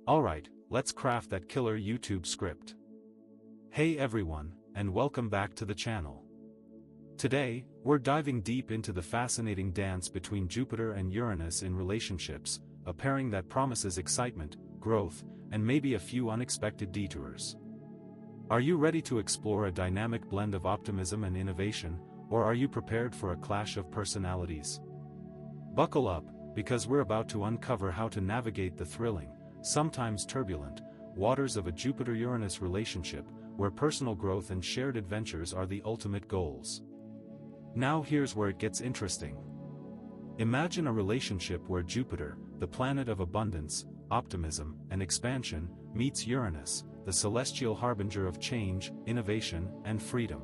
Alright, let's craft that killer YouTube script. Hey everyone, and welcome back to the channel. Today, we're diving deep into the fascinating dance between Jupiter and Uranus in relationships, a pairing that promises excitement, growth, and maybe a few unexpected detours. Are you ready to explore a dynamic blend of optimism and innovation, or are you prepared for a clash of personalities? Buckle up, because we're about to uncover how to navigate the thrilling, sometimes turbulent, waters of a Jupiter-Uranus relationship, where personal growth and shared adventures are the ultimate goals. Now here's where it gets interesting. Imagine a relationship where Jupiter, the planet of abundance, optimism, and expansion, meets Uranus, the celestial harbinger of change, innovation, and freedom.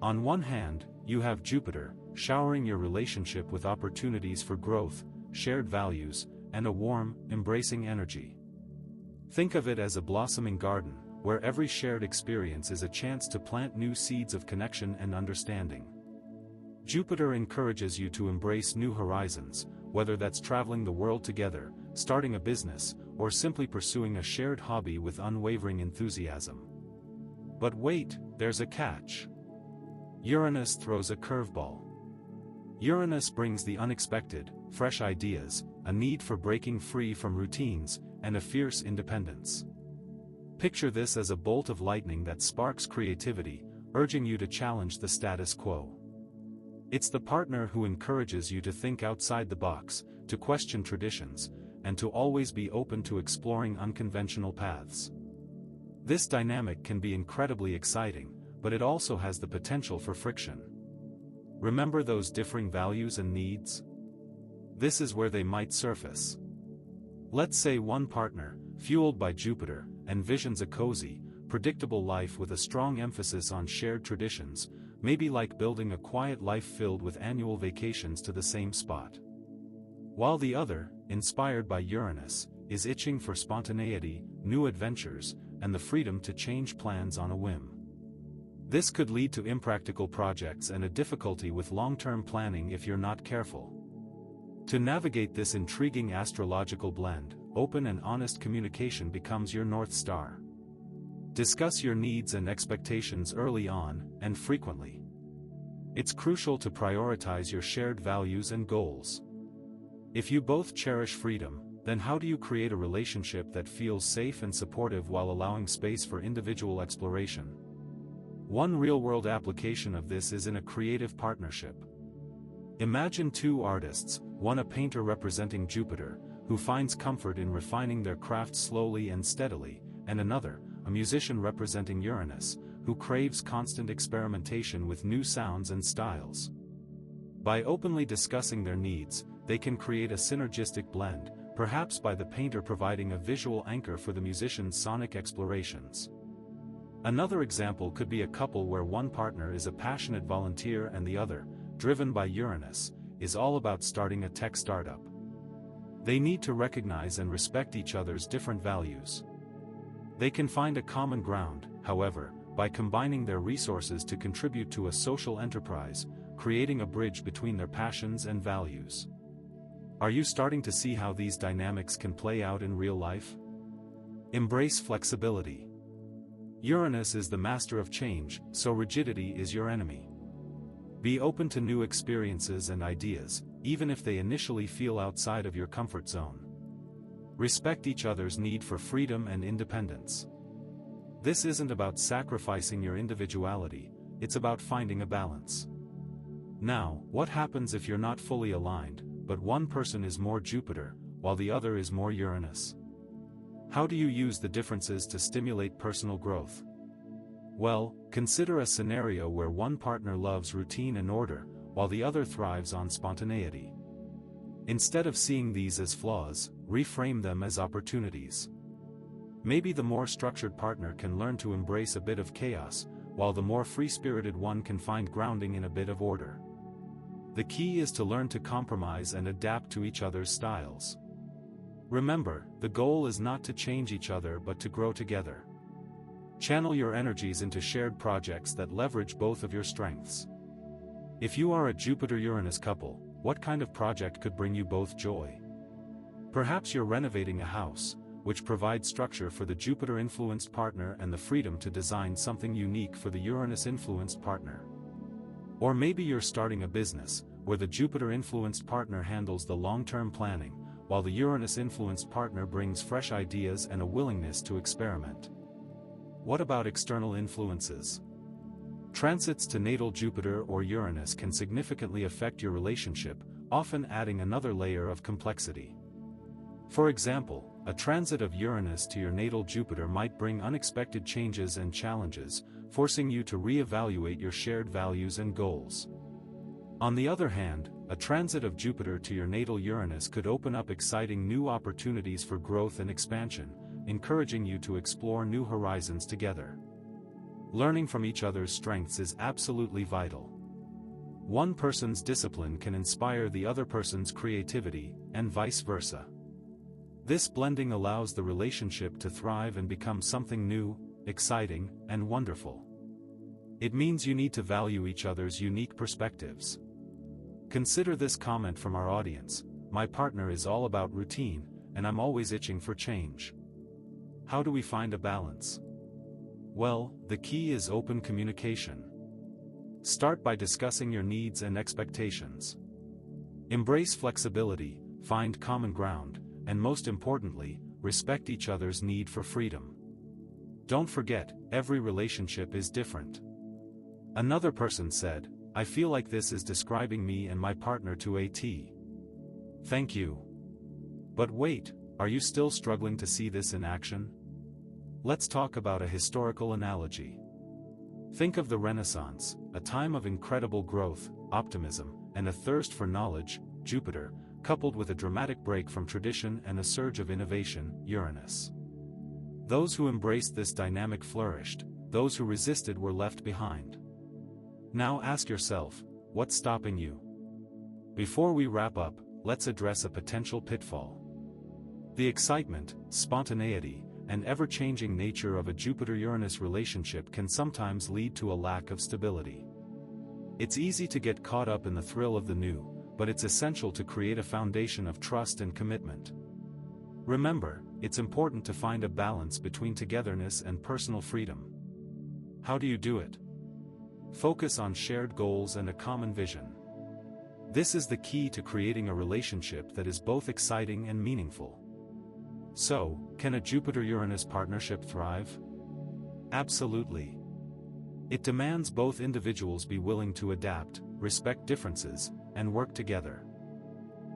On one hand, you have Jupiter, showering your relationship with opportunities for growth, shared values, and a warm, embracing energy. Think of it as a blossoming garden, where every shared experience is a chance to plant new seeds of connection and understanding. Jupiter encourages you to embrace new horizons, whether that's traveling the world together, starting a business, or simply pursuing a shared hobby with unwavering enthusiasm. But wait, there's a catch. Uranus throws a curveball. Uranus brings the unexpected, fresh ideas, a need for breaking free from routines, and a fierce independence. Picture this as a bolt of lightning that sparks creativity, urging you to challenge the status quo. It's the partner who encourages you to think outside the box, to question traditions, and to always be open to exploring unconventional paths. This dynamic can be incredibly exciting, but it also has the potential for friction. Remember those differing values and needs? This is where they might surface. Let's say one partner, fueled by Jupiter, envisions a cozy, predictable life with a strong emphasis on shared traditions, maybe like building a quiet life filled with annual vacations to the same spot. While the other, inspired by Uranus, is itching for spontaneity, new adventures, and the freedom to change plans on a whim. This could lead to impractical projects and a difficulty with long-term planning if you're not careful. To navigate this intriguing astrological blend, open and honest communication becomes your North Star. Discuss your needs and expectations early on, and frequently. It's crucial to prioritize your shared values and goals. If you both cherish freedom, then how do you create a relationship that feels safe and supportive while allowing space for individual exploration? One real-world application of this is in a creative partnership. Imagine two artists, one a painter representing Jupiter, who finds comfort in refining their craft slowly and steadily, and another, a musician representing Uranus, who craves constant experimentation with new sounds and styles. By openly discussing their needs, they can create a synergistic blend, perhaps by the painter providing a visual anchor for the musician's sonic explorations. Another example could be a couple where one partner is a passionate volunteer and the other, driven by Uranus, is all about starting a tech startup. They need to recognize and respect each other's different values. They can find a common ground, however, by combining their resources to contribute to a social enterprise, creating a bridge between their passions and values. Are you starting to see how these dynamics can play out in real life? Embrace flexibility. Uranus is the master of change, so rigidity is your enemy. Be open to new experiences and ideas, even if they initially feel outside of your comfort zone. Respect each other's need for freedom and independence. This isn't about sacrificing your individuality, it's about finding a balance. Now, what happens if you're not fully aligned, but one person is more Jupiter, while the other is more Uranus? How do you use the differences to stimulate personal growth? Well, consider a scenario where one partner loves routine and order, while the other thrives on spontaneity. Instead of seeing these as flaws, reframe them as opportunities. Maybe the more structured partner can learn to embrace a bit of chaos, while the more free-spirited one can find grounding in a bit of order. The key is to learn to compromise and adapt to each other's styles. Remember, the goal is not to change each other but to grow together. Channel your energies into shared projects that leverage both of your strengths. If you are a Jupiter-Uranus couple, what kind of project could bring you both joy? Perhaps you're renovating a house, which provides structure for the Jupiter-influenced partner and the freedom to design something unique for the Uranus-influenced partner. Or maybe you're starting a business, where the Jupiter-influenced partner handles the long-term planning, while the Uranus-influenced partner brings fresh ideas and a willingness to experiment. What about external influences? Transits to natal Jupiter or Uranus can significantly affect your relationship, often adding another layer of complexity. For example, a transit of Uranus to your natal Jupiter might bring unexpected changes and challenges, forcing you to re-evaluate your shared values and goals. On the other hand, a transit of Jupiter to your natal Uranus could open up exciting new opportunities for growth and expansion, encouraging you to explore new horizons together. Learning from each other's strengths is absolutely vital. One person's discipline can inspire the other person's creativity, and vice versa. This blending allows the relationship to thrive and become something new, exciting, and wonderful. It means you need to value each other's unique perspectives. Consider this comment from our audience: "My partner is all about routine, and I'm always itching for change. How do we find a balance?" Well, the key is open communication. Start by discussing your needs and expectations. Embrace flexibility, find common ground, and most importantly, respect each other's need for freedom. Don't forget, every relationship is different. Another person said, "I feel like this is describing me and my partner to a T." Thank you. But wait, are you still struggling to see this in action? Let's talk about a historical analogy. Think of the Renaissance, a time of incredible growth, optimism, and a thirst for knowledge, Jupiter, coupled with a dramatic break from tradition and a surge of innovation, Uranus. Those who embraced this dynamic flourished, those who resisted were left behind. Now ask yourself, what's stopping you? Before we wrap up, let's address a potential pitfall. The excitement, spontaneity, and ever-changing nature of a Jupiter-Uranus relationship can sometimes lead to a lack of stability. It's easy to get caught up in the thrill of the new, but it's essential to create a foundation of trust and commitment. Remember, it's important to find a balance between togetherness and personal freedom. How do you do it? Focus on shared goals and a common vision. This is the key to creating a relationship that is both exciting and meaningful. So, can a Jupiter-Uranus partnership thrive? Absolutely. It demands both individuals be willing to adapt, respect differences, and work together.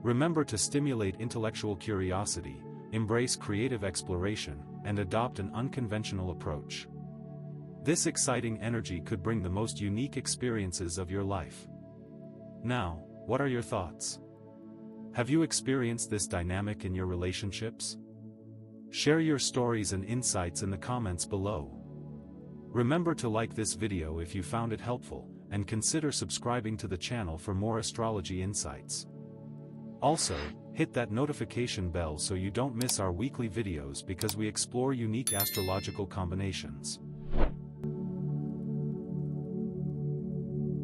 Remember to stimulate intellectual curiosity, embrace creative exploration, and adopt an unconventional approach. This exciting energy could bring the most unique experiences of your life. Now, what are your thoughts? Have you experienced this dynamic in your relationships? Share your stories and insights in the comments below. Remember to like this video if you found it helpful, and consider subscribing to the channel for more astrology insights. Also, hit that notification bell so you don't miss our weekly videos because we explore unique astrological combinations.